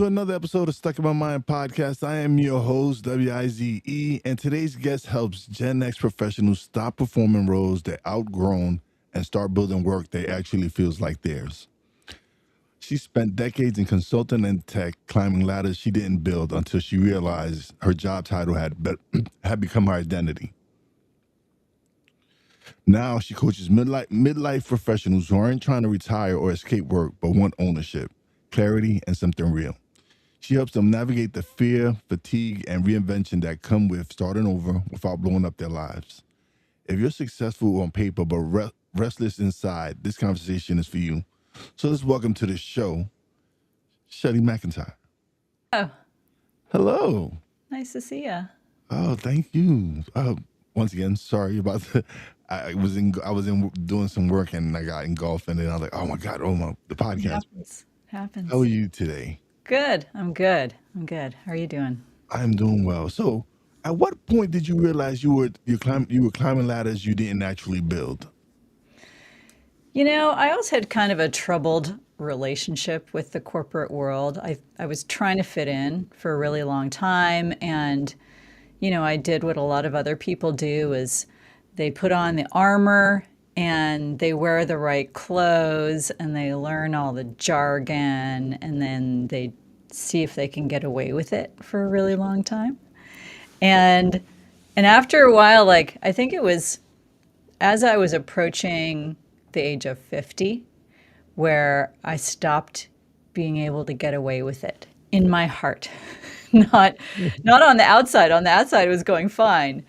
to another episode of Stuck in My Mind podcast. I am your host, WIZE, and today's guest helps Gen X professionals stop performing roles they're outgrown and start building work that actually feels like theirs. She spent decades in consulting and tech, climbing ladders she didn't build until she realized her job title had become her identity. Now she coaches midlife professionals who aren't trying to retire or escape work, but want ownership, clarity, and something real. She helps them navigate the fear, fatigue, and reinvention that come with starting over without blowing up their lives. If you're successful on paper but restless inside, this conversation is for you. So let's welcome to the show, Shelley McIntyre. Oh, Hello. nice to see you. Oh, thank you. Once again, sorry about the. I was in doing some work and I got engulfed and then I was like, oh my god, the It podcast. happens. How are Happens. you today? Good. I'm good. I'm good. How are you doing? I'm doing well. So, at what point did you realize you were climbing ladders you didn't actually build? I always had kind of a troubled relationship with the corporate world. I was trying to fit in for a really long time, and I did what a lot of other people do is they put on the armor and they wear the right clothes and they learn all the jargon and then they see if they can get away with it for a really long time. And and after a while, like I think it was as I was approaching the age of 50 where I stopped being able to get away with it in my heart. Not not on the outside. On the outside it was going fine.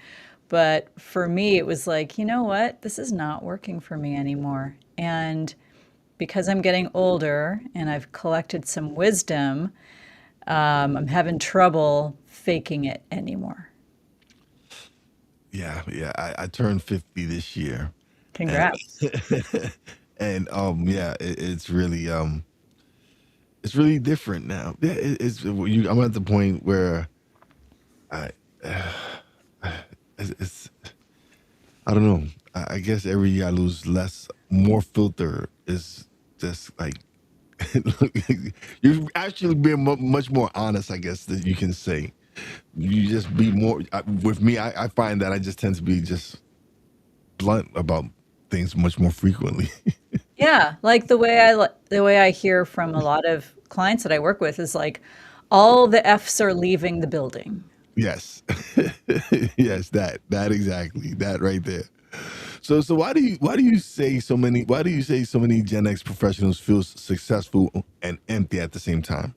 But for me it was like, you know what? This is not working for me anymore. And because I'm getting older and I've collected some wisdom, I'm having trouble faking it anymore. Yeah. I turned 50 this year, and Congrats. yeah, it's really different now. Yeah, I'm at the point where I it's I don't know. I guess every year I lose less, more filter is just like you're actually being much more honest, I guess, that you can say. You just be more with me. I find that I just tend to be just blunt about things much more frequently. Yeah, like the way I hear from a lot of clients that I work with is like all the F's are leaving the building. Yes, yes, that exactly that right there. So why do you say so many Gen X professionals feel successful and empty at the same time?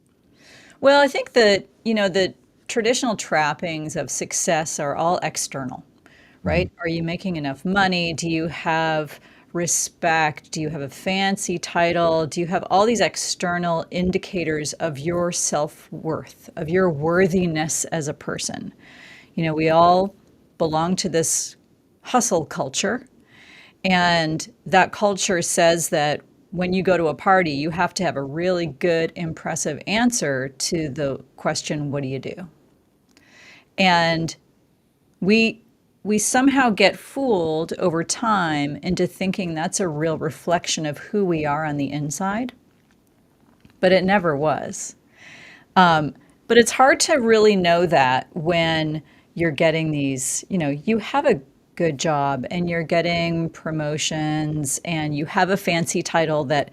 Well, I think that, the traditional trappings of success are all external, Mhm. right? Are you making enough money? Do you have respect? Do you have a fancy title? Do you have all these external indicators of your self-worth, of your worthiness as a person? We all belong to this hustle culture, and that culture says that when you go to a party, you have to have a really good, impressive answer to the question, what do you do? And we we somehow get fooled over time into thinking that's a real reflection of who we are on the inside, but it never was. But it's hard to really know that when you're getting these, you have a good job and you're getting promotions and you have a fancy title that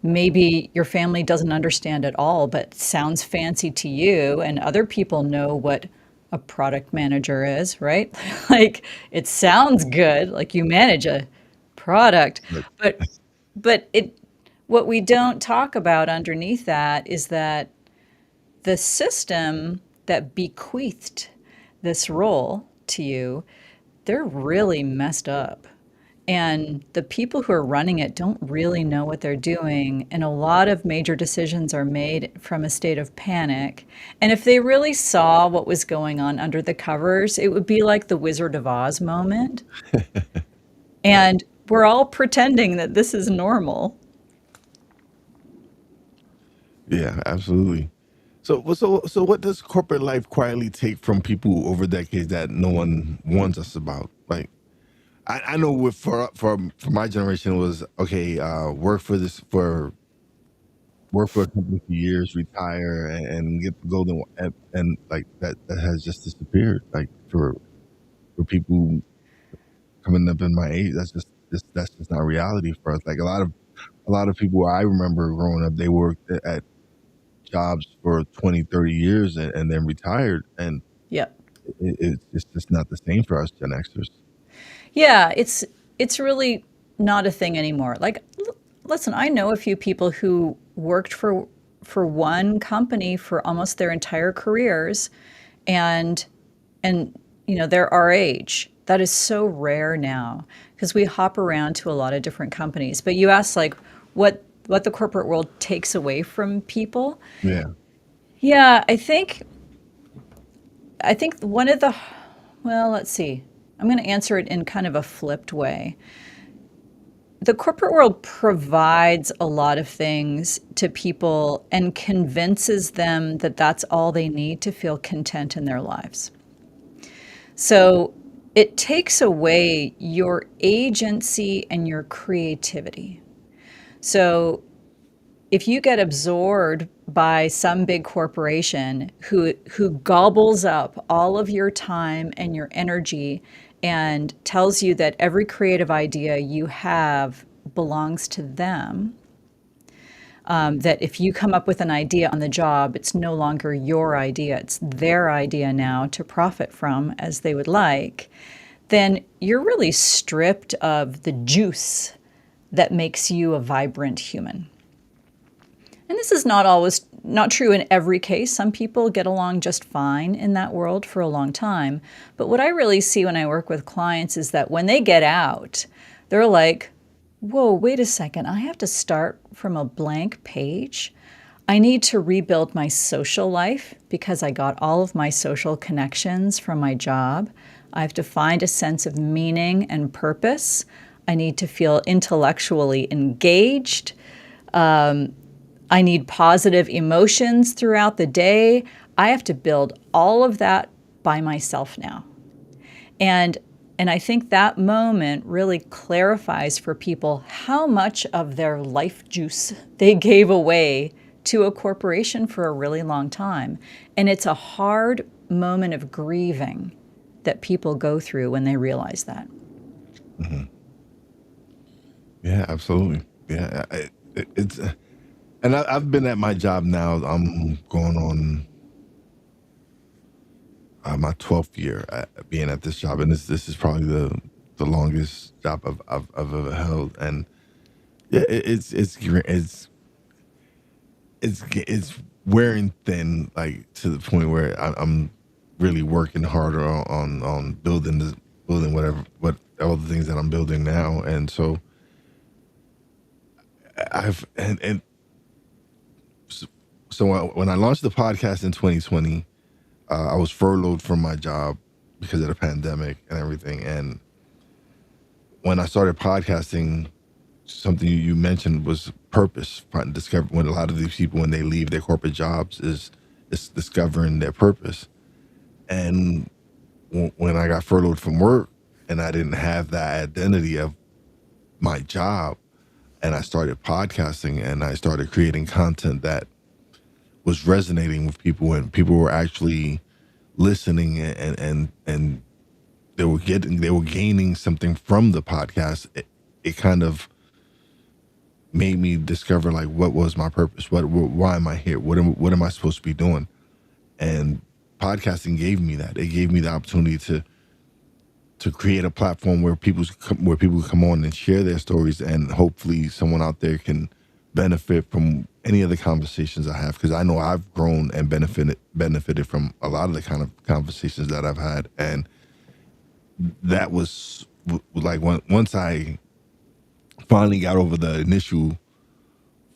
maybe your family doesn't understand at all, but sounds fancy to you, and other people know what a product manager is, right? Like it sounds good, like you manage a product, But but what we don't talk about underneath that is that the system that bequeathed this role to you, they're really messed up. And the people who are running it don't really know what they're doing. And a lot of major decisions are made from a state of panic. And if they really saw what was going on under the covers, it would be like the Wizard of Oz moment. And we're all pretending that this is normal. yeah, absolutely. So what does corporate life quietly take from people over decades that no one warns us about? Like, I know for my generation it was okay. Work for this for work for a company for years, retire, and get the golden and like that has just disappeared. Like for people coming up in my age, that's just not reality for us. Like a lot of people I remember growing up, they worked at jobs for 20, 30 years and then retired, and Yep. it's just not the same for us Gen Xers. Yeah, it's really not a thing anymore. Like, listen, I know a few people who worked for one company for almost their entire careers, and they're our age. That is so rare now because we hop around to a lot of different companies. But you asked like what the corporate world takes away from people. Yeah. Yeah, I think one of the well, let's see. I'm going to answer it in kind of a flipped way. The corporate world provides a lot of things to people and convinces them that that's all they need to feel content in their lives. So it takes away your agency and your creativity. So if you get absorbed by some big corporation who gobbles up all of your time and your energy and tells you that every creative idea you have belongs to them, that if you come up with an idea on the job, it's no longer your idea, it's their idea now to profit from as they would like, then you're really stripped of the juice that makes you a vibrant human. And this is not true in every case. Some people get along just fine in that world for a long time. But what I really see when I work with clients is that when they get out, they're like, whoa, wait a second. I have to start from a blank page. I need to rebuild my social life because I got all of my social connections from my job. I have to find a sense of meaning and purpose. I need to feel intellectually engaged. I need positive emotions throughout the day. I have to build all of that by myself now. And and I think that moment really clarifies for people how much of their life juice they gave away to a corporation for a really long time. And it's a hard moment of grieving that people go through when they realize that. Hmm. Yeah, absolutely. Yeah, it's and I've been at my job now. I'm going on my 12th year at being at this job, and this is probably the longest job I've ever held. And yeah, it's wearing thin, like to the point where I'm really working harder on building what all the things that I'm building now. And so I've and so when I launched the podcast in 2020, I was furloughed from my job because of the pandemic and everything. And when I started podcasting, something you mentioned was purpose. Discover when a lot of these people, when they leave their corporate jobs, is discovering their purpose. And when I got furloughed from work and I didn't have that identity of my job, and I started podcasting and I started creating content that was resonating with people, and people were actually listening, and they were gaining something from the podcast. It kind of made me discover like what was my purpose, why am I here, what am I supposed to be doing. And podcasting gave me that. It gave me the opportunity to create a platform where people come on and share their stories, and hopefully someone out there can benefit from any of the conversations I have, because I know I've grown and benefited from a lot of the kind of conversations that I've had. And that was like once I finally got over the initial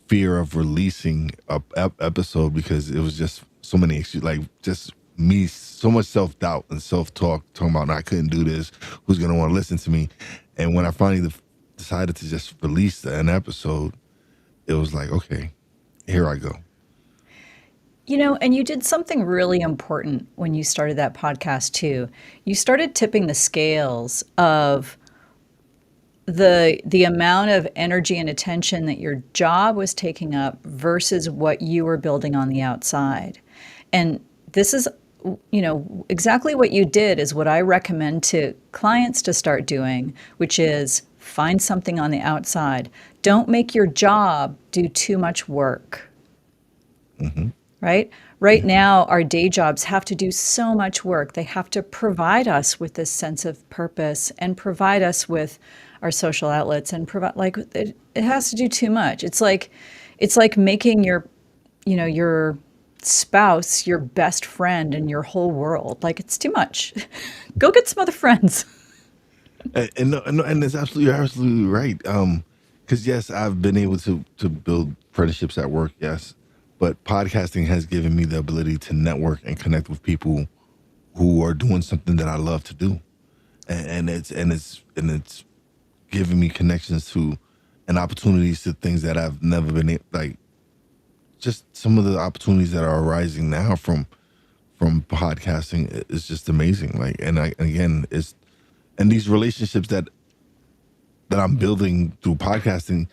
fear of releasing a episode, because it was just so many issues, like just me, so much self-doubt and self-talk, talking about, "No, I couldn't do this, who's gonna want to listen to me." And when I finally decided to just release an episode, it was like, okay, here I go. And you did something really important when you started that podcast too. You started tipping the scales of the amount of energy and attention that your job was taking up versus what you were building on the outside. And this is, exactly what you did is what I recommend to clients to start doing, which is find something on the outside. Don't make your job do too much work, Hmm. right? Right Yeah. now, our day jobs have to do so much work. They have to provide us with this sense of purpose and provide us with our social outlets and provide like it has to do too much. It's like making your spouse your best friend in your whole world. Like it's too much. Go get some other friends. And no, and it's absolutely, you're absolutely right. Because yes, I've been able to build friendships at work. Yes, but podcasting has given me the ability to network and connect with people who are doing something that I love to do, and it's giving me connections to and opportunities to things that I've never been like. Just some of the opportunities that are arising now from podcasting is just amazing. Like, and I again, it's and these relationships that I'm building through podcasting,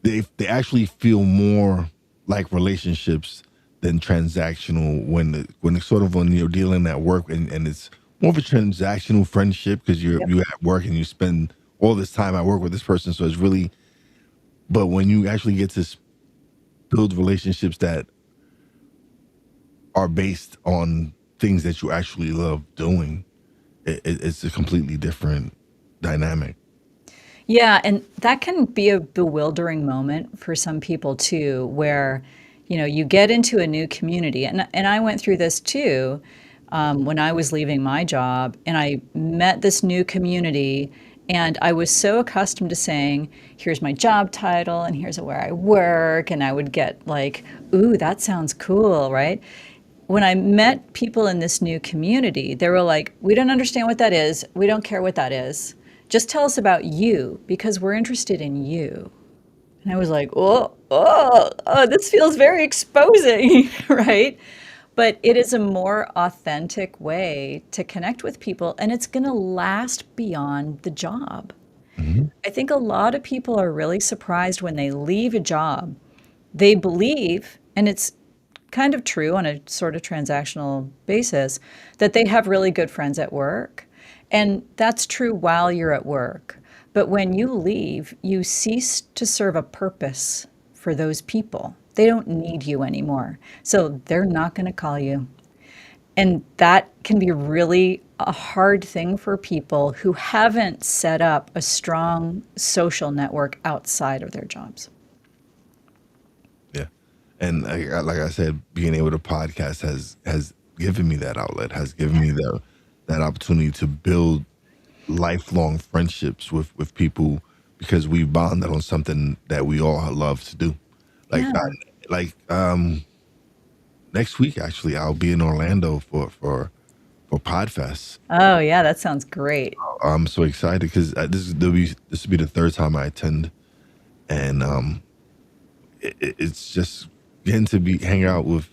they actually feel more like relationships than transactional when it's sort of when you're dealing at work, and it's more of a transactional friendship because Yep. you at work and you spend all this time at work with this person, so it's really, but when you actually get to build relationships that are based on things that you actually love doing, it's a completely different dynamic. Yeah, and that can be a bewildering moment for some people too, where, you get into a new community. And I went through this too, when I was leaving my job, and I met this new community, and I was so accustomed to saying, here's my job title, and here's where I work, and I would get like, ooh, that sounds cool, right? When I met people in this new community, they were like, we don't understand what that is. We don't care what that is. Just tell us about you because we're interested in you. And I was like, oh, this feels very exposing, right? But it is a more authentic way to connect with people, and it's going to last beyond the job. Hmm. I think a lot of people are really surprised when they leave a job. They believe, and it's kind of true on a sort of transactional basis, that they have really good friends at work. And that's true while you're at work. But when you leave, you cease to serve a purpose for those people. They don't need you anymore. So they're not going to call you. And that can be really a hard thing for people who haven't set up a strong social network outside of their jobs. Yeah, and like I said, being able to podcast has given me that outlet, has given me that opportunity to build lifelong friendships with people because we bonded on something that we all love to do. Like Yeah. next week, actually, I'll be in Orlando for Podfest. Oh, yeah, that sounds great. I'm so excited because this will be the third time I attend, and it's just getting to be hang out with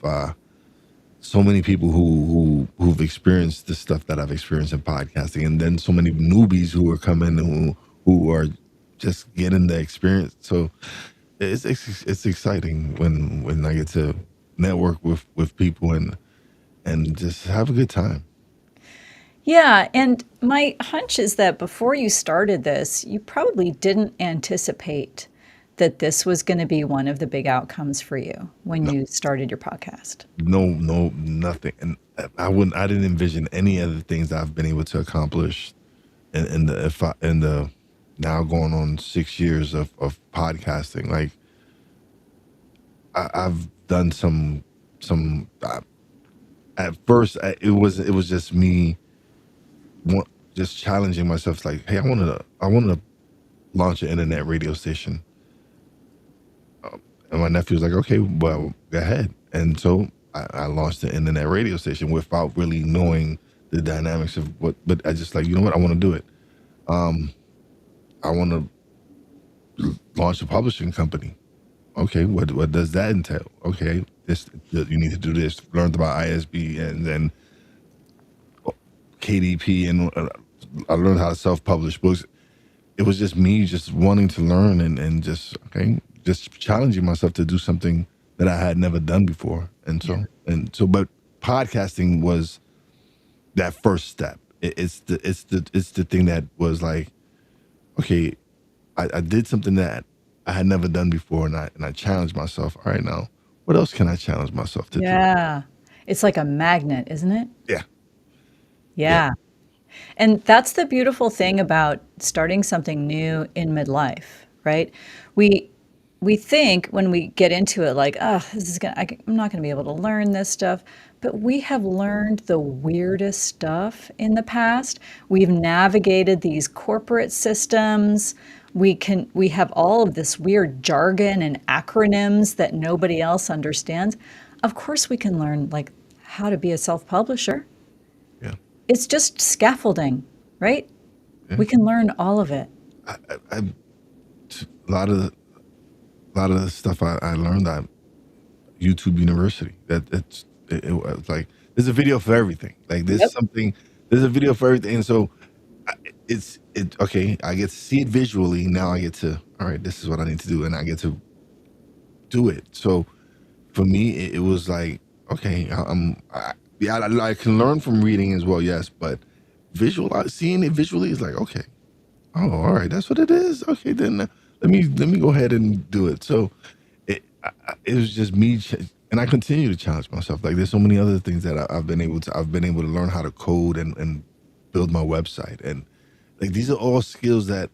so many people who've experienced the stuff that I've experienced in podcasting, and then so many newbies who are coming who are just getting the experience. So it's exciting when I get to network with people and just have a good time. Yeah, and my hunch is that before you started this, you probably didn't anticipate that this was going to be one of the big outcomes for you when No, you started your podcast. no, nothing, and I didn't envision any other things that I've been able to accomplish in the if I, in the now going on 6 years of podcasting. Like I've done some. At first, it was just me, just challenging myself. It's like, hey, I want to launch an internet radio station, and my nephew was like, okay, well, go ahead. And so I launched the internet radio station without really knowing the dynamics of what. But I just like, you know what, I want to do it. Um, I want to launch a publishing company. Okay, what does that entail? Okay, this you need to do this. Learned about ISB and then KDP, and I learned how to self-publish books. it was just me just wanting to learn and just okay, just challenging myself to do something that I had never done before. Yeah. But podcasting was that first step. It's the thing that was like, okay, I did something that I had never done before, and I challenged myself. All right, now what else can I challenge myself to do? Yeah. It's like a magnet, isn't it? Yeah, yeah, Yeah. And that's the beautiful thing about starting something new in midlife, right? We we think when we get into it like, oh, I'm not gonna be able to learn this stuff. But we have learned the weirdest stuff in the past. We've navigated these corporate systems. We have all of this weird jargon and acronyms that nobody else understands. Of course, we can learn like how to be a self-publisher. yeah, It's just scaffolding, right? yeah. We can learn all of it. I a lot of the stuff I learned at YouTube University. It was like there's a video for everything. Like Yep. there's a video for everything. And so it okay. I get to see it visually. Now I get to all right. This is what I need to do, and I get to do it. So for me, it was like okay. Yeah. I can learn from reading as well. Yes, but seeing it visually is like okay. Oh, all right. That's what it is. Okay, then let me go ahead and do it. So it was just me, and I continue to challenge myself. Like there's so many other things that I've been able to learn how to code and build my website, and like these are all skills that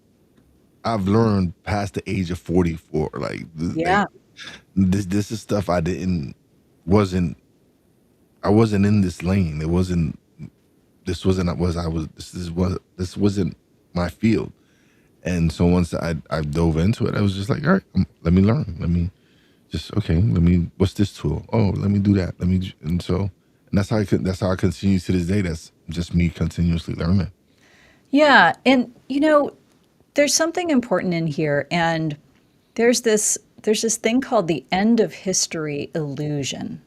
I've learned past the age of 44. Like Yeah. this is stuff wasn't I wasn't in this lane. It wasn't this wasn't was I was this wasn't my field. And so once I dove into it, I was just like, all right, let me learn. Let me just okay. What's this tool? Oh, let me do that. And that's how I continue to this day. That's just me continuously learning. Yeah. And there's something important in here. And there's this thing called the end of history illusion.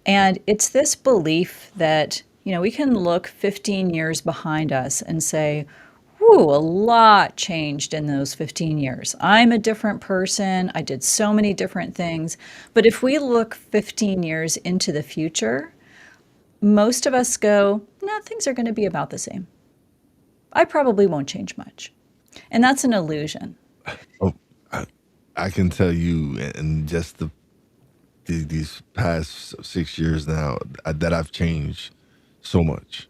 And it's this belief that, we can look 15 years behind us and say, whew, a lot changed in those 15 years. I'm a different person. I did so many different things. But if we look 15 years into the future, most of us go, no, things are going to be about the same. I probably won't change much. And that's an illusion. Oh, I can tell you in just these past 6 years now that I've changed so much,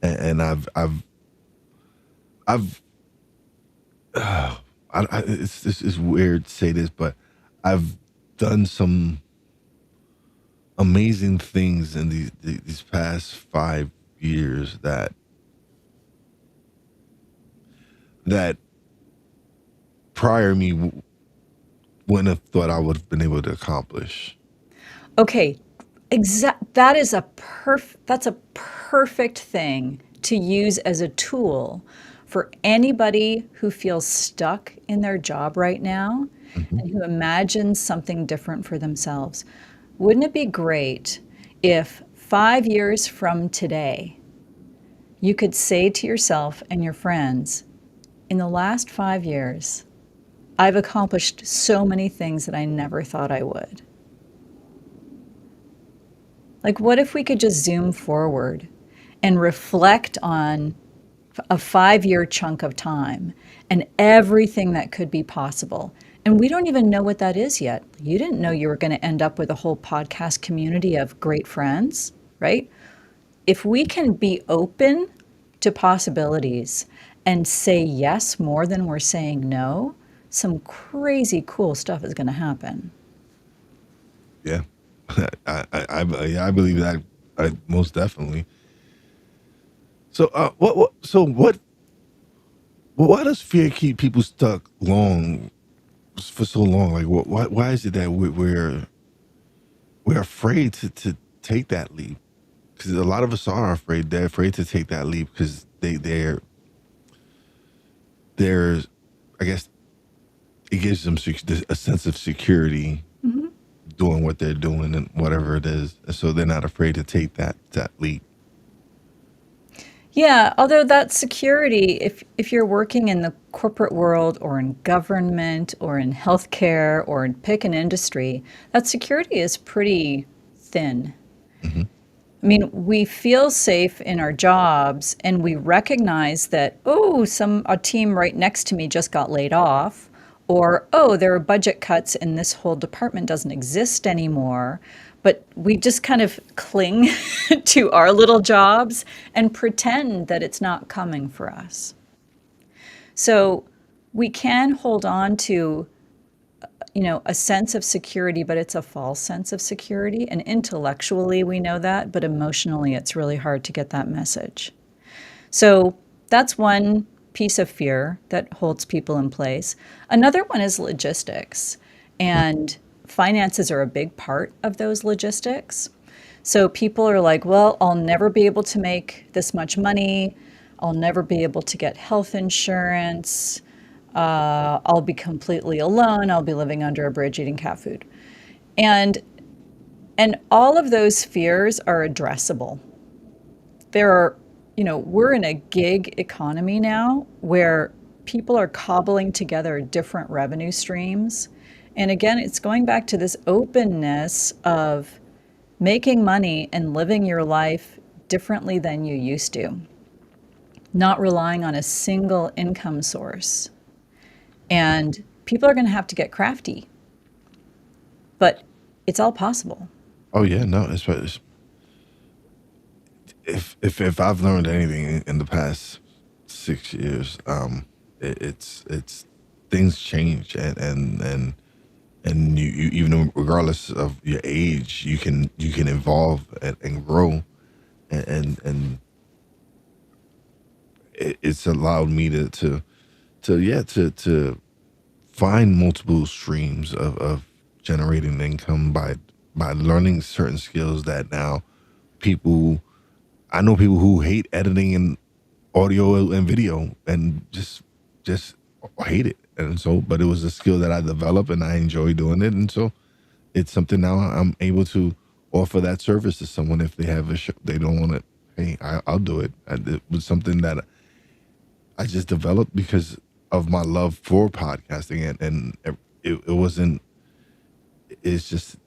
and I've it's weird to say this, but I've done some amazing things in these past 5 years that prior me wouldn't have thought I would have been able to accomplish. Okay, that's a perfect thing to use as a tool for anybody who feels stuck in their job right now Mhm. and who imagines something different for themselves. Wouldn't it be great if 5 years from today, you could say to yourself and your friends, in the last 5 years, I've accomplished so many things that I never thought I would. Like, what if we could just zoom forward and reflect on a 5 year chunk of time and everything that could be possible? And we don't even know what that is yet. You didn't know you were going to end up with a whole podcast community of great friends, right? If we can be open to possibilities and say yes more than we're saying no, some crazy cool stuff is going to happen. Yeah, yeah, I believe that. Most definitely. So, why does fear keep people stuck for so long? Like, why is it that we're afraid to take that leap? Because a lot of us are afraid. They're afraid to take that leap because they're, I guess, it gives them a sense of security Mhm. doing what they're doing and whatever it is, and so they're not afraid to take that leap. Yeah, although that security, if you're working in the corporate world or in government or in healthcare or in pick an industry, that security is pretty thin. Hmm. I mean, we feel safe in our jobs and we recognize that, oh, a team right next to me just got laid off, or oh, there are budget cuts and this whole department doesn't exist anymore. But we just kind of cling to our little jobs and pretend that it's not coming for us. So we can hold on to, a sense of security, but it's a false sense of security. And intellectually, we know that, but emotionally, it's really hard to get that message. So that's one piece of fear that holds people in place. Another one is logistics, and finances are a big part of those logistics. So people are like, well, I'll never be able to make this much money. I'll never be able to get health insurance. I'll be completely alone. I'll be living under a bridge eating cat food. And and all of those fears are addressable. There are, we're in a gig economy now where people are cobbling together different revenue streams. And again, it's going back to this openness of making money and living your life differently than you used to, not relying on a single income source. And people are going to have to get crafty, but it's all possible. Oh yeah, no, it's if I've learned anything in the past 6 years, it's things change, and you even regardless of your age, you can evolve and grow, and it's allowed me to find multiple streams of generating income by learning certain skills that now people I know people who hate editing and audio and video and just hate it. And so, but it was a skill that I developed and I enjoy doing it. And so it's something now I'm able to offer that service to someone if they have a show, they don't want it. Hey, I'll do it. It was something that I just developed because of my love for podcasting, and it wasn't, it's just,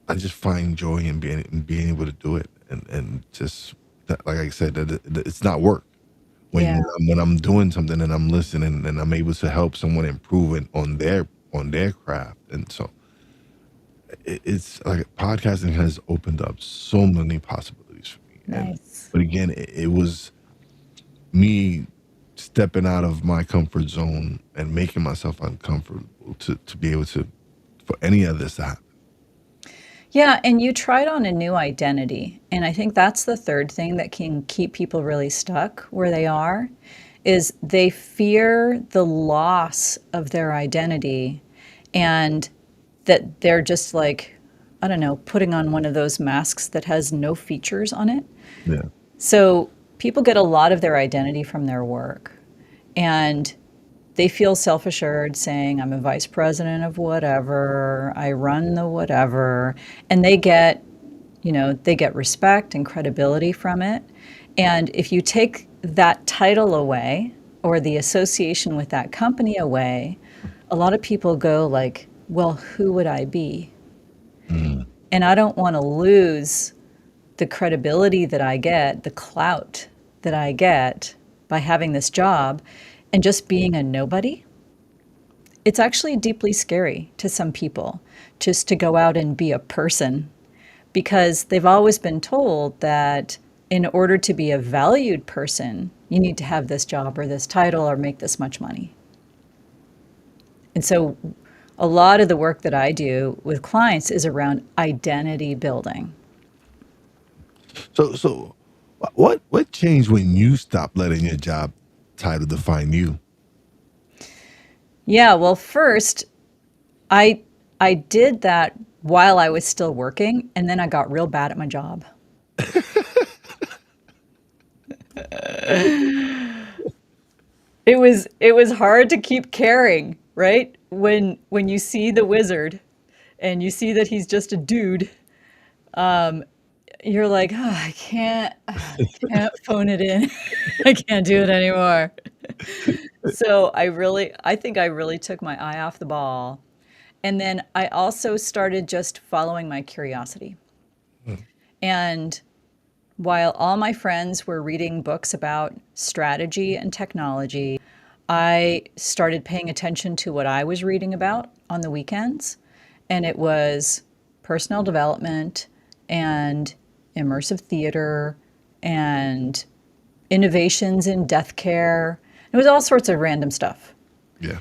I just find joy in being able to do it. And just that, like I said, that it's not work. when Yeah. when I'm doing something and I'm listening and I'm able to help someone improve it on their craft. And so it's like podcasting has opened up so many possibilities for me. And Nice. but again, it was me stepping out of my comfort zone and making myself uncomfortable to be able to for any of this to happen. Yeah, and you tried on a new identity. And I think that's the third thing that can keep people really stuck where they are is they fear the loss of their identity and that they're just like, I don't know, putting on one of those masks that has no features on it. Yeah. So people get a lot of their identity from their work. And they feel self assured saying, I'm a vice president of whatever, I run the whatever. And they get respect and credibility from it. And if you take that title away or the association with that company away, a lot of people go like, well, who would I be? Mm. And I don't want to lose the credibility that I get, the clout that I get by having this job and just being a nobody. It's actually deeply scary to some people just to go out and be a person because they've always been told that in order to be a valued person, you need to have this job or this title or make this much money. And so a lot of the work that I do with clients is around identity building. So what changed when you stopped letting your job title define you? Yeah, well, first, I I did that while I was still working, and then I got real bad at my job. It was hard to keep caring, right? When you see the wizard and you see that he's just a dude, you're like, "Oh, I can't phone it in. I can't do it anymore." So I think I really took my eye off the ball. And then I also started just following my curiosity. Mm. And while all my friends were reading books about strategy and technology, I started paying attention to what I was reading about on the weekends. And it was personal development and immersive theater and innovations in death care. It was all sorts of random stuff. Yeah.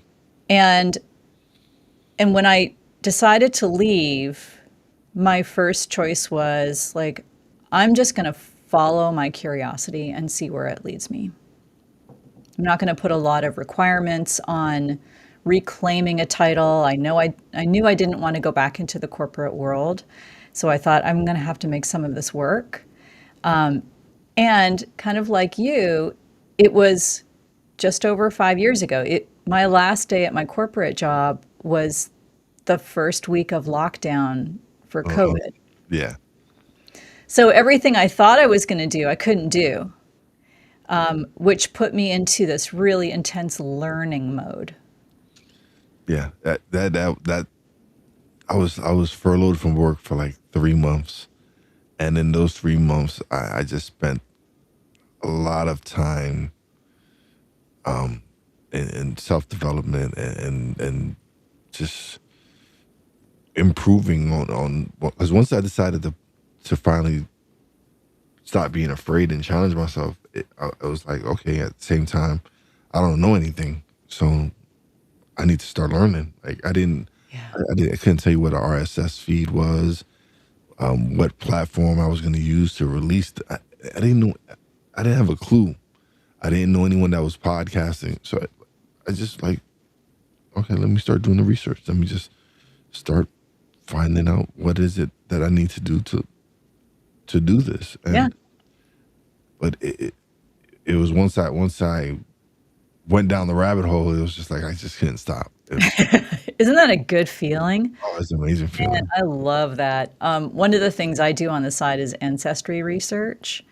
And when I decided to leave, my first choice was like, I'm just going to follow my curiosity and see where it leads me. I'm not going to put a lot of requirements on reclaiming a title. I knew I didn't want to go back into the corporate world. So I thought I'm going to have to make some of this work. And kind of like you, it was just over 5 years ago. My last day at my corporate job was the first week of lockdown for Uh-huh. COVID. Yeah. So everything I thought I was going to do, I couldn't do, which put me into this really intense learning mode. Yeah. That I was furloughed from work for like 3 months. And in those 3 months, I just spent a lot of time in self development and just improving on because once I decided to finally stop being afraid and challenge myself, I was like, okay, at the same time, I don't know anything, so I need to start learning. Like Yeah. I couldn't tell you what an RSS feed was, what platform I was going to use to release. I didn't know. I didn't have a clue. I didn't know anyone that was podcasting, so I just like, okay, let me start doing the research. Let me just start finding out what is it that I need to do to do this. Yeah. But it was once I went down the rabbit hole, it was just like I just couldn't stop. Isn't that a good feeling? Oh, it's an amazing Man, feeling. I love that. One of the things I do on the side is ancestry research.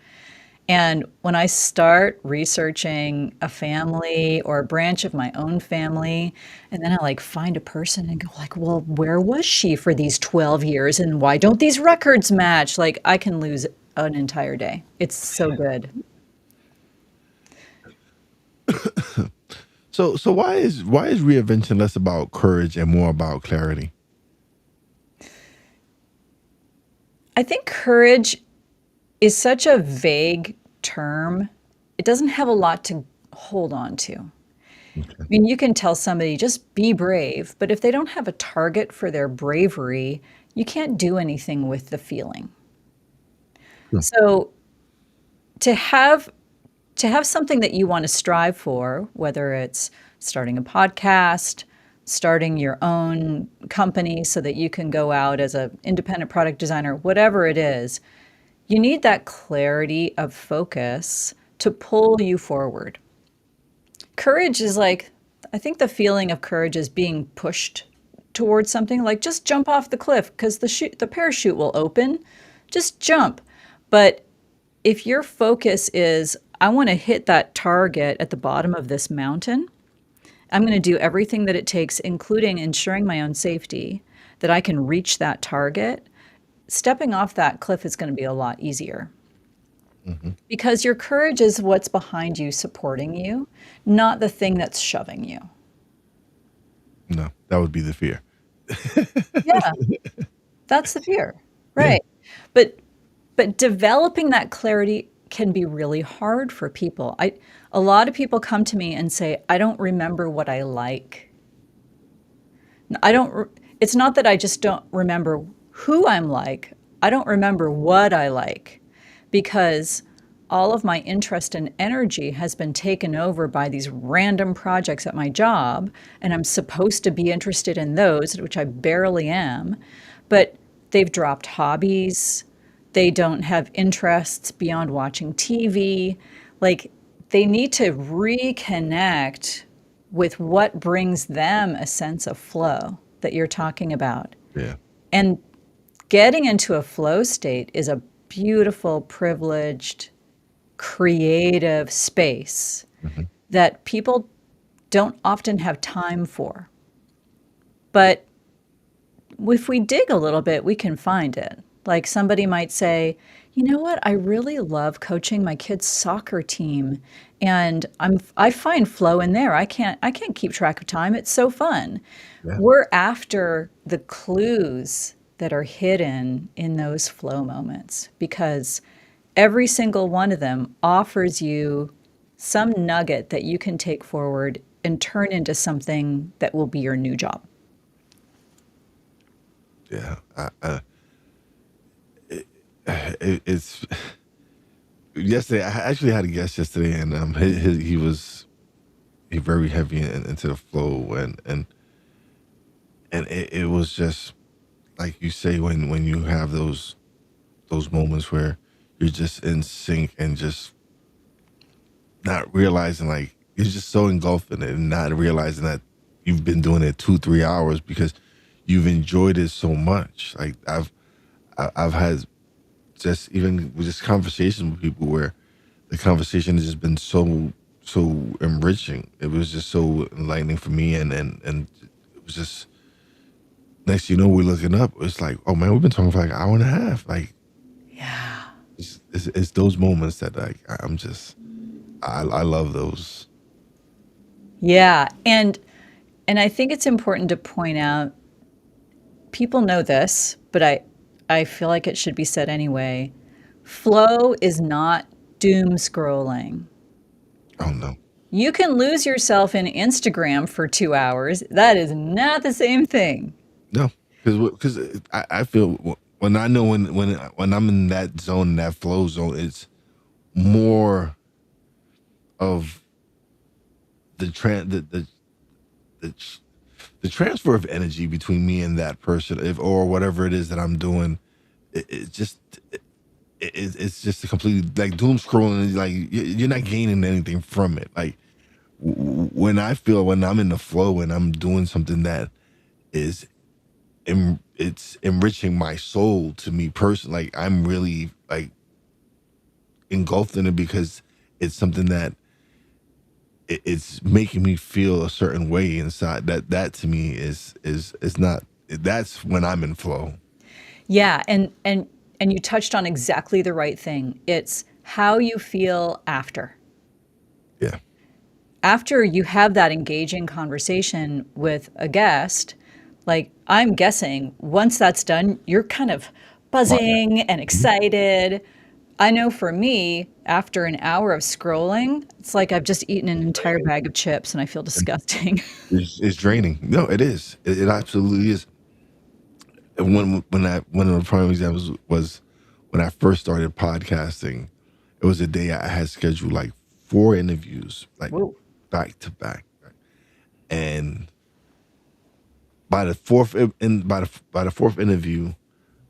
And when I start researching a family or a branch of my own family, and then I like find a person and go like, well, where was she for these 12 years? And why don't these records match? Like I can lose an entire day. It's so good. So why is reinvention less about courage and more about clarity? I think courage is such a vague term. It doesn't have a lot to hold on to. I Okay. mean, you can tell somebody just be brave, but if they don't have a target for their bravery, you can't do anything with the feeling. Sure. So to have something that you want to strive for, whether it's starting a podcast, starting your own company so that you can go out as an independent product designer, whatever it is, you need that clarity of focus to pull you forward. Courage is like, I think the feeling of courage is being pushed towards something, like just jump off the cliff because the parachute will open. Just jump. But if your focus is, I want to hit that target at the bottom of this mountain, I'm going to do everything that it takes, including ensuring my own safety, that I can reach that target. Stepping off that cliff is going to be a lot easier Hmm. because your courage is what's behind you, supporting you, not the thing that's shoving you. No, that would be the fear. Yeah, that's the fear. Yeah. Right. But developing that clarity can be really hard for people. A lot of people come to me and say, I don't remember what I like. I don't, re- it's not that I just don't remember who I'm like. I don't remember what I like because all of my interest and energy has been taken over by these random projects at my job, and I'm supposed to be interested in those, which I barely am, but they've dropped hobbies. They don't have interests beyond watching TV. Like they need to reconnect with what brings them a sense of flow that you're talking about. Yeah. And getting into a flow state is a beautiful, privileged, creative space Mhm. that people don't often have time for. But if we dig a little bit, we can find it. Like somebody might say, you know what, I really love coaching my kids' soccer team. And I find flow in there. I can't keep track of time. It's so fun. Yeah. We're after the clues that are hidden in those flow moments because every single one of them offers you some nugget that you can take forward and turn into something that will be your new job. Yeah. It's yesterday. I actually had a guest yesterday, and he was very heavy into the flow, and it was just like you say when you have those moments where you're just in sync and just not realizing, like, you're just so engulfed in it and not realizing that you've been doing it 2-3 hours because you've enjoyed it so much. Like I've had just even with just conversations with people where the conversation has just been so enriching. It was just so enlightening for me, and it was just next you know we're looking up. It's like, oh man, we've been talking for like an hour and a half. Like Yeah. it's those moments that like I'm just I love those. Yeah. And I think it's important to point out people know this, but I feel like it should be said anyway. Flow is not doom scrolling. Oh no, You can lose yourself in Instagram for 2 hours. That is not the same thing. no, because I feel when I know when I'm in that zone, in that flow zone, it's more of the tran the the transfer of energy between me and that person, if or whatever it is that I'm doing. It just it's just a completely like doom scrolling. Like you're not gaining anything from it. Like when I feel when I'm in the flow and I'm doing something that is it's enriching my soul to me personally. Like I'm really like engulfed in it because it's something that it's making me feel a certain way inside. That to me is not. That's when I'm in flow. Yeah, and you touched on exactly the right thing. It's how you feel after. Yeah. After you have that engaging conversation with a guest, like I'm guessing once that's done, you're kind of Fire. buzzing and Mhm. excited. I know for me, after an hour of scrolling, it's like I've just eaten an entire bag of chips and I feel disgusting. It's draining. No, it is. It absolutely is. And one of the prime examples was when I first started podcasting. It was a day I had scheduled like 4 interviews, like Whoa. back to back, and by the fourth by the fourth interview,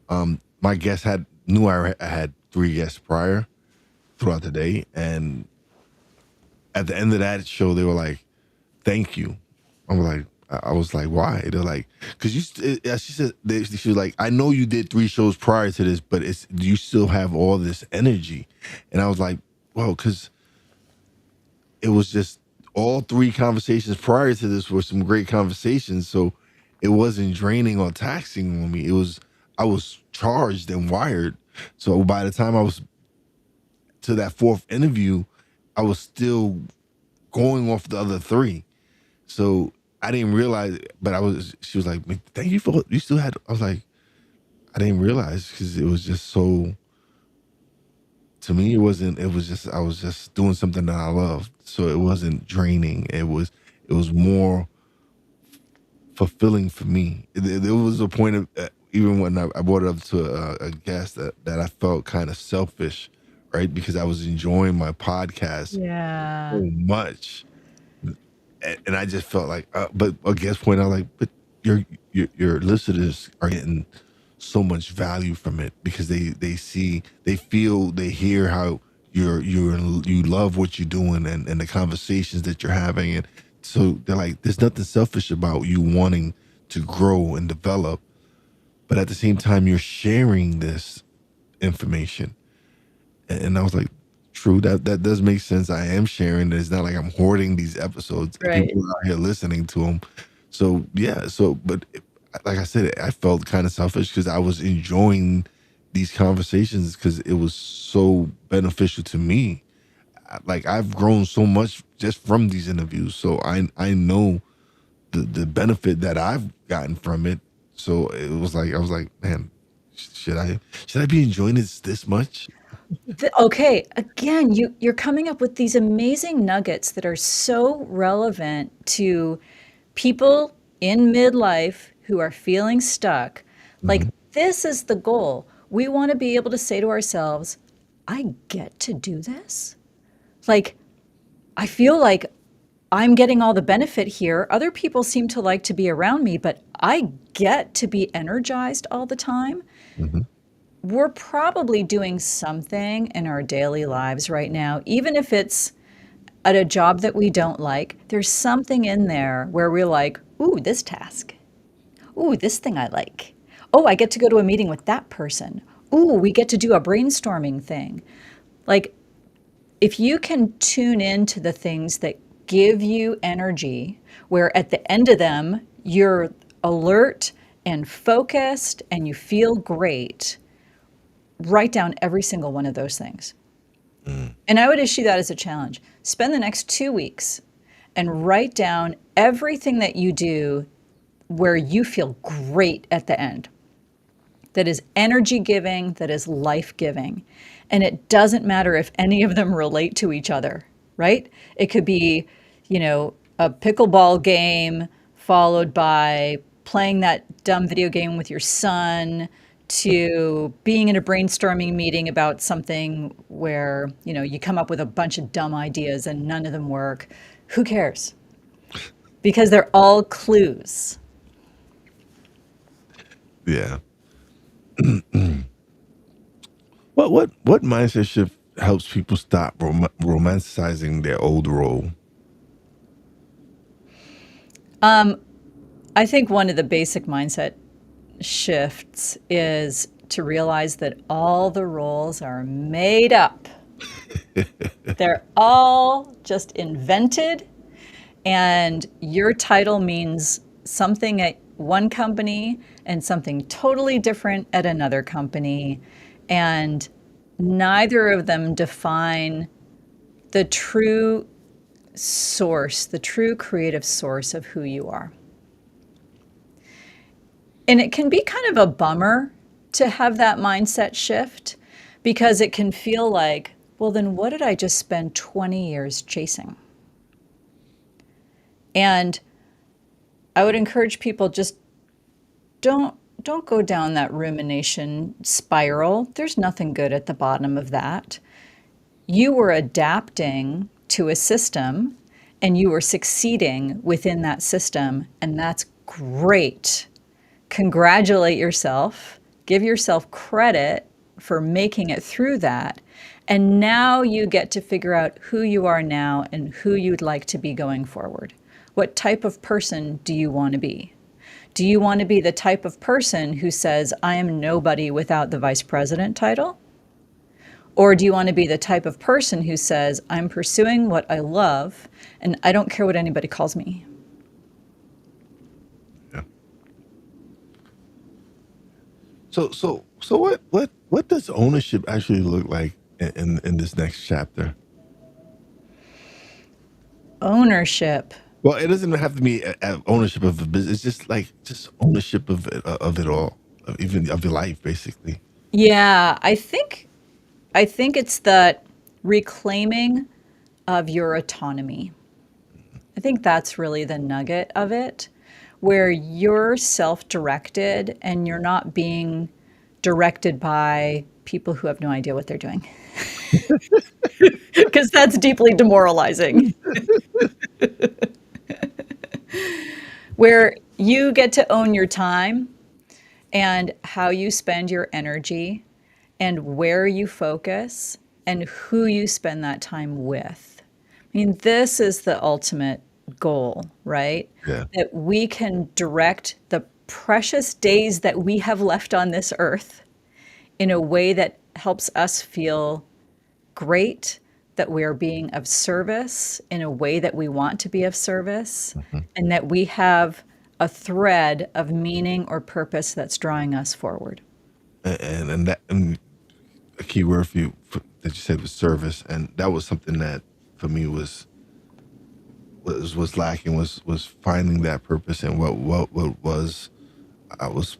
my guest had knew I had 3 guests prior throughout the day, and at the end of that show, they were like, "Thank you." I'm like, I was like, "Why?" They're like, "Cause she said she was like, I know you did 3 shows prior to this, but it's you still have all this energy," and I was like, "Well, cause it was just all 3 conversations prior to this were some great conversations, so it wasn't draining or taxing on me. It was I was charged and wired. So by the time I was to that fourth interview, I was still going off the other 3. So I didn't realize, but I was. She was like, "Thank you for you still had." I was like, I didn't realize because it was just so. To me, it wasn't. It was just I was just doing something that I loved, so it wasn't draining. It was more fulfilling for me. There was a point of even when I brought it up to a guest that I felt kind of selfish, right? Because I was enjoying my podcast Yeah. so much, and I just felt like, but a guest point out like, but your listeners are getting so much value from it because they see, they feel, they hear how you love what you're doing and the conversations that you're having, and so they're like, there's nothing selfish about you wanting to grow and develop, but at the same time you're sharing this information. And I was like, true, that does make sense. I am sharing. It's not like I'm hoarding these episodes. Right. People are out here listening to them. So yeah. So, but like I said, I felt kind of selfish because I was enjoying these conversations because it was so beneficial to me. Like I've grown so much just from these interviews. So I know the benefit that I've gotten from it. So it was like I was like, man, should I be enjoying this much? Okay, again, you're coming up with these amazing nuggets that are so relevant to people in midlife who are feeling stuck. Like, Mhm. this is the goal. We want to be able to say to ourselves, I get to do this. Like, I feel like I'm getting all the benefit here. Other people seem to like to be around me, but I get to be energized all the time. Mhm. We're probably doing something in our daily lives right now, even if it's at a job that we don't like. There's something in there where we're like, ooh, this task. Ooh, this thing I like. Oh, I get to go to a meeting with that person. Ooh, we get to do a brainstorming thing. Like, if you can tune into the things that give you energy, where at the end of them, you're alert and focused and you feel great, write down every single one of those things. Mm. And I would issue that as a challenge. Spend the next 2 weeks and write down everything that you do where you feel great at the end, that is energy giving, that is life giving. And it doesn't matter if any of them relate to each other, right? It could be, a pickleball game followed by playing that dumb video game with your son, to being in a brainstorming meeting about something where, you come up with a bunch of dumb ideas and none of them work. Who cares? Because they're all clues. Yeah. What mindset shift helps people stop romanticizing their old role? I think one of the basic mindset shifts is to realize that all the roles are made up. They're all just invented, and your title means something at one company and something totally different at another company. And neither of them define the true source, the true creative source of who you are. And it can be kind of a bummer to have that mindset shift because it can feel like, well, then what did I just spend 20 years chasing? And I would encourage people, just don't go down that rumination spiral. There's nothing good at the bottom of that. You were adapting to a system and you were succeeding within that system, and that's great. Congratulate yourself, give yourself credit for making it through that. And now you get to figure out who you are now and who you'd like to be going forward. What type of person do you want to be? Do you want to be the type of person who says, I am nobody without the vice president title? Or do you want to be the type of person who says, I'm pursuing what I love and I don't care what anybody calls me? Yeah. So what does ownership actually look like in this next chapter? Ownership. Well, it doesn't have to be ownership of a business. It's just like just ownership of it all, even of your life, basically. Yeah, I think it's that reclaiming of your autonomy. I think that's really the nugget of it, where you're self-directed and you're not being directed by people who have no idea what they're doing. Because that's deeply demoralizing. Where you get to own your time and how you spend your energy and where you focus and who you spend that time with. I mean, this is the ultimate goal, right? Yeah. That we can direct the precious days that we have left on this earth in a way that helps us feel great, that we're being of service in a way that we want to be of service, Mhm. and that we have a thread of meaning or purpose that's drawing us forward. And that and a key word that you said was service, and that was something that for me was lacking, was finding that purpose and what was I was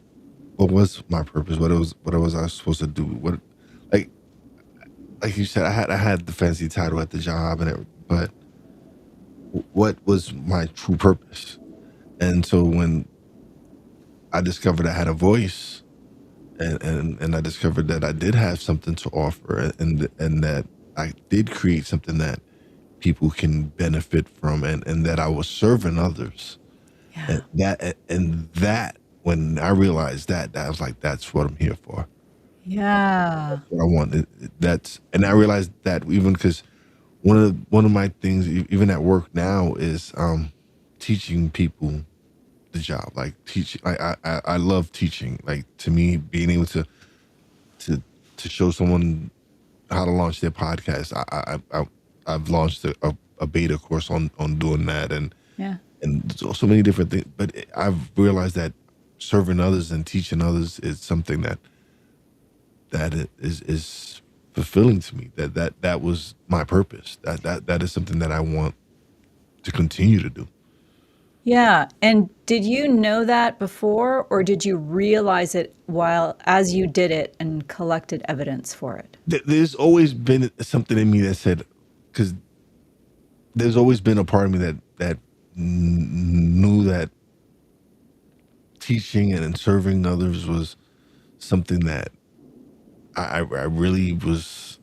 what was my purpose, what was I supposed to do, what like like you said, I had the fancy title at the job and but what was my true purpose? And so when I discovered I had a voice, and I discovered that I did have something to offer, and that I did create something that people can benefit from, and that I was serving others, Yeah. and that when I realized that, I was like, that's what I'm here for. Yeah. What I want. That's and I realized that even because one of my things, even at work now, is teaching people the job. Like teaching, I love teaching. Like to me, being able to to show someone how to launch their podcast. I've launched a beta course on doing that, Yeah. and so many different things. But I've realized that serving others and teaching others is something that is fulfilling to me. That was my purpose. That is something that I want to continue to do. Yeah. And did you know that before, or did you realize it while as you did it and collected evidence for it? There's always been something in me that said, because there's always been a part of me that knew that teaching and serving others was something that I really was.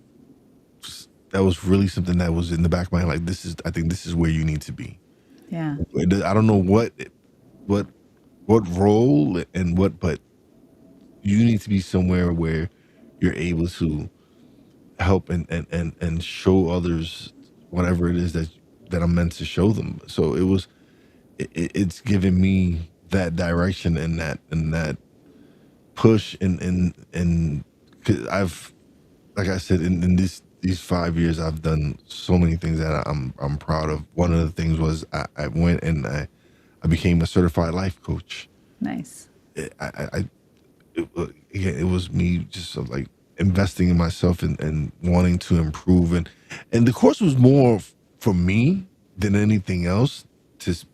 That was really something that was in the back of my head. Like I think this is where you need to be. Yeah. I don't know what what role and what, but you need to be somewhere where you're able to help and show others whatever it is that I'm meant to show them. So it's given me that direction and that push and 'cause I've like I said in these 5 years I've done so many things that I'm proud of. One of the things was I went and I became a certified life coach. Nice. It was me just sort of like investing in myself and wanting to improve, and the course was more for me than anything else. Just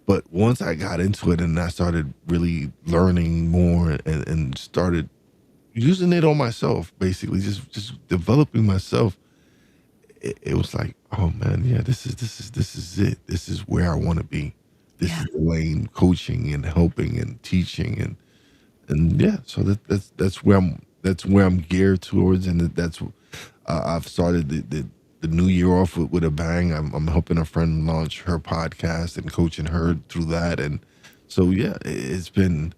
but once I got into it and I started really learning more and started using it on myself, basically just developing myself, it was like, oh man, yeah, this is it. This is where I want to be. This Yeah. is the lane, coaching and helping and teaching and yeah, so that's where I'm geared towards, and that's I've started the new year off with a bang. I'm helping a friend launch her podcast and coaching her through that, and so yeah, it's been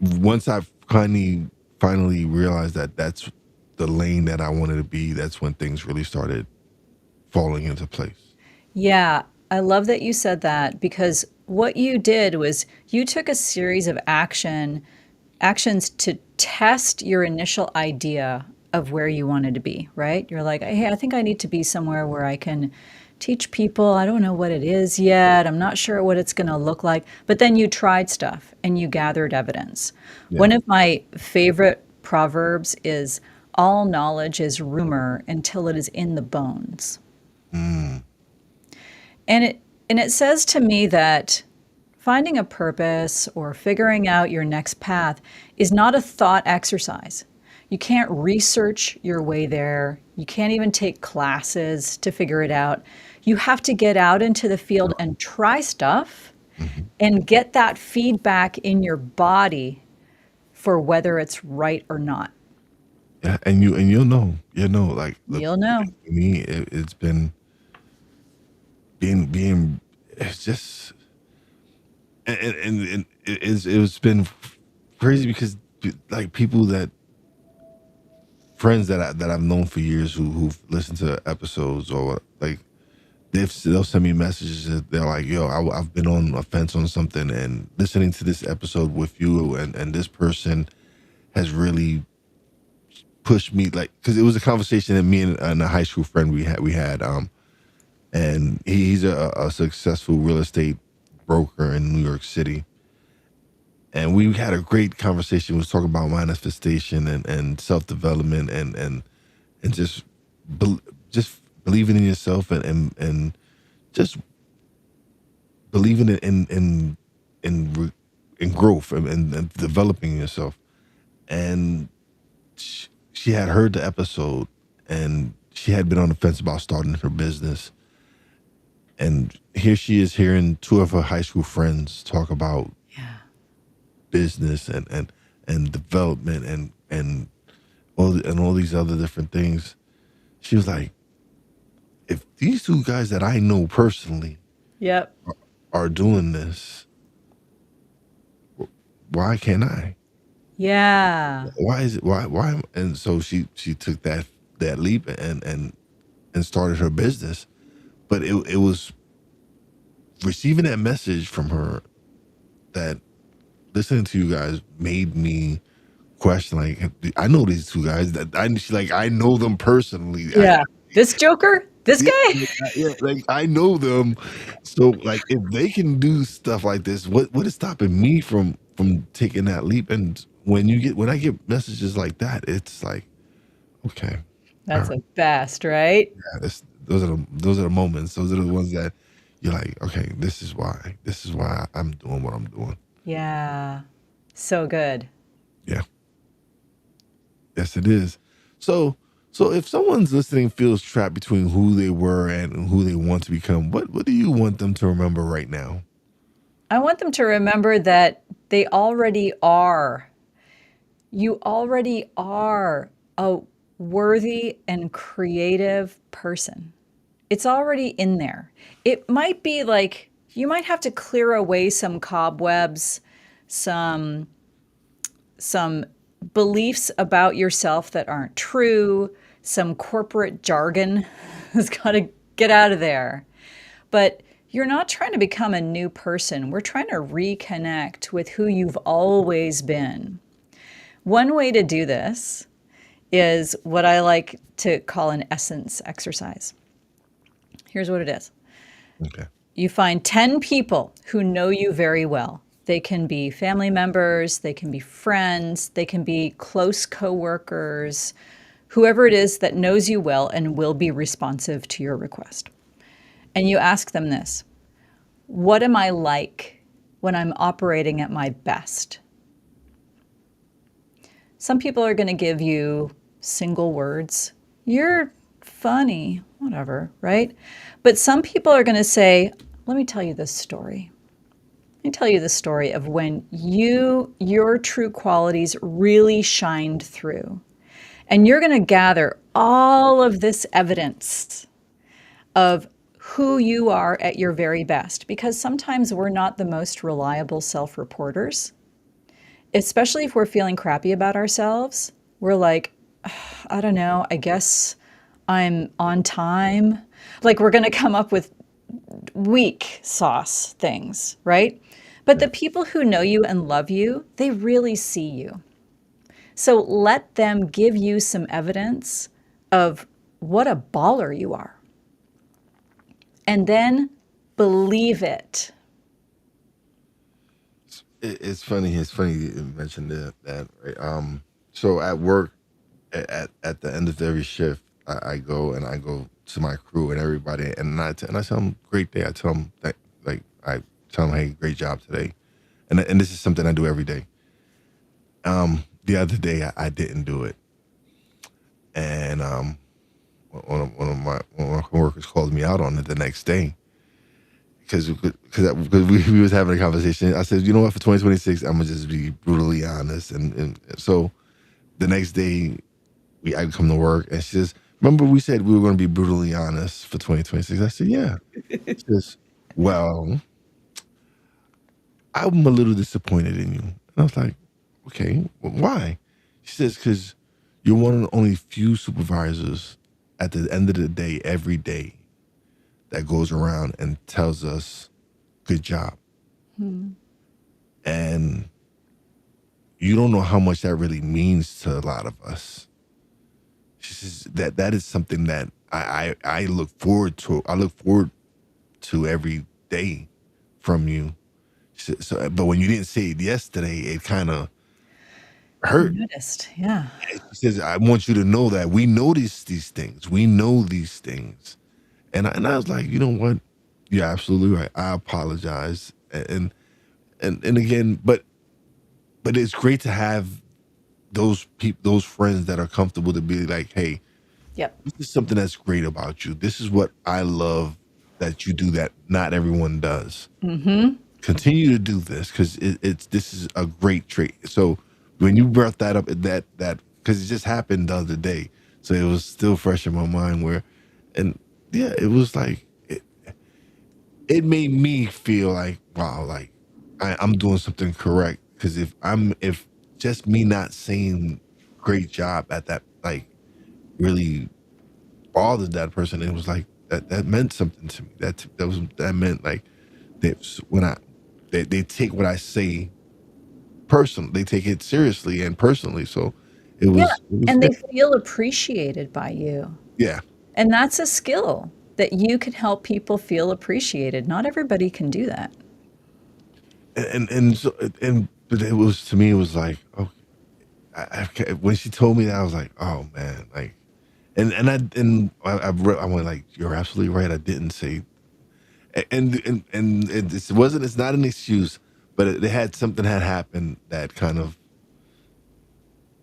once I've finally realized that that's the lane that I wanted to be. That's when things really started falling into place. Yeah, I love that you said that because what you did was you took a series of actions to test your initial idea of where you wanted to be, right? You're like, "Hey, I think I need to be somewhere where I can teach people. I don't know what it is yet. I'm not sure what it's going to look like." But then you tried stuff and you gathered evidence. Yeah. One of my favorite proverbs is all knowledge is rumor until it is in the bones. Mm. And it says to me that finding a purpose or figuring out your next path is not a thought exercise. You can't research your way there. You can't even take classes to figure it out. You have to get out into the field and try stuff Mhm. and get that feedback in your body for whether it's right or not. Yeah, and you'll know, like look, You'll know. for me, it's been being it's just and it's been crazy because like people that friends that I've known for years who've listened to episodes or like they'll send me messages that they're like, yo, I've been on a fence on something and listening to this episode with you and this person has really pushed me, like, because it was a conversation that me and a high school friend we had, and he's a successful real estate broker in New York City, and we had a great conversation. We was talking about manifestation and self development and bel just believing in yourself and just believing in re- in growth and developing yourself. And she had heard the episode, and she had been on the fence about starting her business. And here she is hearing two of her high school friends talk about Yeah. business and development and all these other different things. She was like, if these two guys that I know personally Yep. are doing this, why can't I? Yeah. Why is it why? And so she took that leap and started her business. But it was receiving that message from her that listening to you guys made me question, like, I know these two guys that I know them personally. Yeah. This Joker? This guy? Like I know them. So like if they can do stuff like this, what is stopping me from taking that leap? And when I get messages like that, it's like, okay, all That's right, the best, right? yeah, those are the moments. Those are the ones that you're like, okay, this is why I'm doing what I'm doing. Yeah. So good. Yeah, yes, it is. So if someone's listening feels trapped between who they were and who they want to become, what do you want them to remember right now? I want them to remember that they already are. You already are a worthy and creative person. It's already in there. It might be like you might have to clear away some cobwebs, some some beliefs about yourself that aren't true, some corporate jargon has got to get out of there. But you're not trying to become a new person. We're trying to reconnect with who you've always been. One way to do this is what I like to call an essence exercise. Here's what it is. Okay. You find 10 people who know you very well. They can be family members, they can be friends, they can be close coworkers, whoever it is that knows you well and will be responsive to your request. And you ask them this: what am I like when I'm operating at my best? Some people are going to give you single words. You're funny, whatever, right? But some people are going to say, let me tell you this story. Let me tell you the story of when your true qualities really shined through. And you're going to gather all of this evidence of who you are at your very best, because sometimes we're not the most reliable self-reporters, especially if we're feeling crappy about ourselves. We're like, I don't know, I guess I'm on time. Like we're going to come up with weak sauce things, right? But the people who know you and love you, they really see you. So let them give you some evidence of what a baller you are. And then believe it. It's funny. It's funny you mentioned that right? So at work, at the end of every shift, I go to my crew and everybody, and I tell them great day. I tell them that, like, I tell them, hey, great job today, and this is something I do every day. The other day I didn't do it, and one of my coworkers called me out on it the next day because we was having a conversation. I said, you know what, for 2026, I'm gonna just be brutally honest, and so the next day I come to work and she says, remember we said we were going to be brutally honest for 2026? I said, yeah. She says, well, I'm a little disappointed in you. And I was like, okay, why? She says, because you're one of the only few supervisors at the end of the day, every day, that goes around and tells us, good job. And you don't know how much that really means to a lot of us. She says that is something that I look forward to. I look forward to every day from you. So, but when you didn't say it yesterday, it kind of I hurt. noticed. Yeah. She says, I want you to know that we notice these things. We know these things. And I was like, you know what? You're absolutely right. I apologize. And again, but it's great to have those friends that are comfortable to be like, hey, Yep. this is something that's great about you. This is what I love that you do that not everyone does. Continue to do this because this is a great trait. So when you brought that up, that because it just happened the other day, so it was still fresh in my mind. And yeah, it was like it made me feel like wow, like I'm doing something correct. Because if just me not saying great job at that like really bothered that person, it was like that meant something to me. That meant like when they take what I say personally, they take it seriously and personally. So Yeah. it was And they good. feel appreciated by you. Yeah, And that's a skill that you can help people feel appreciated. Not everybody can do that. and so and but it was to me it was like oh when she told me that I was like oh man like I went like you're absolutely right I didn't say and it's not an excuse but it had something had happened that kind of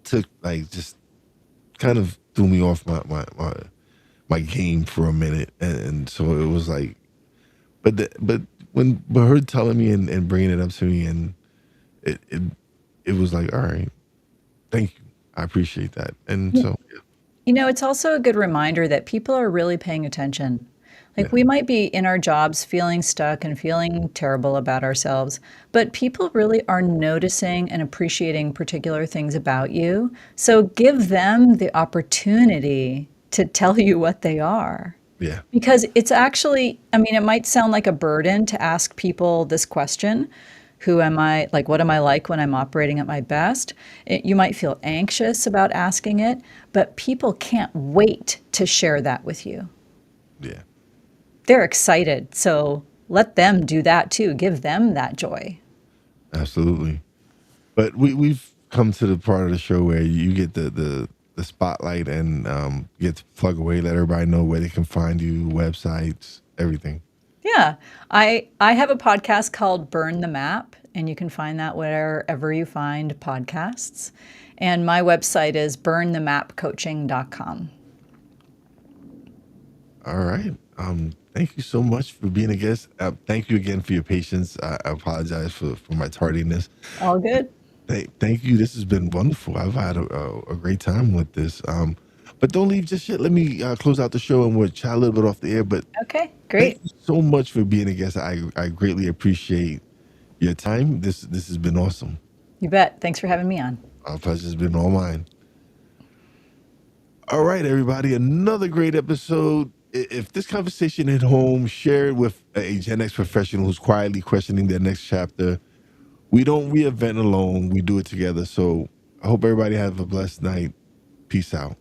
took like just kind of threw me off my game for a minute and so it was like but her telling me and bringing it up to me and it it, it was like all right thank you I appreciate that and so It's also a good reminder that people are really paying attention. yeah Like we might be in our jobs feeling stuck and feeling terrible about ourselves, but people really are noticing and appreciating particular things about you. So give them the opportunity to tell you what they are. yeah Because it's actually, I mean, it might sound like a burden to ask people this question. Who am I? Like, what am I like when I'm operating at my best? You might feel anxious about asking it, but people can't wait to share that with you. yeah They're excited. So let them do that too. Give them that joy. absolutely but we've come to the part of the show where you get the spotlight and you get to plug away let everybody know where they can find you websites everything. Yeah. I have a podcast called Burn the Map, and you can find that wherever you find podcasts. And my website is burnthemapcoaching.com. All right. Thank you so much for being a guest. Thank you again for your patience. I apologize for my tardiness. All good? Thank you. This has been wonderful. I've had a great time with this. But don't leave just yet. Let me close out the show and we'll chat a little bit off the air. But Okay, thank great. you so much for being a guest. I greatly appreciate your time. This has been awesome. You bet. Thanks for having me on. Our pleasure's been all mine. All right, everybody. Another great episode. If this conversation hit home, share it with a Gen X professional who's quietly questioning their next chapter. We don't reinvent alone. We do it together. So I hope everybody have a blessed night. Peace out.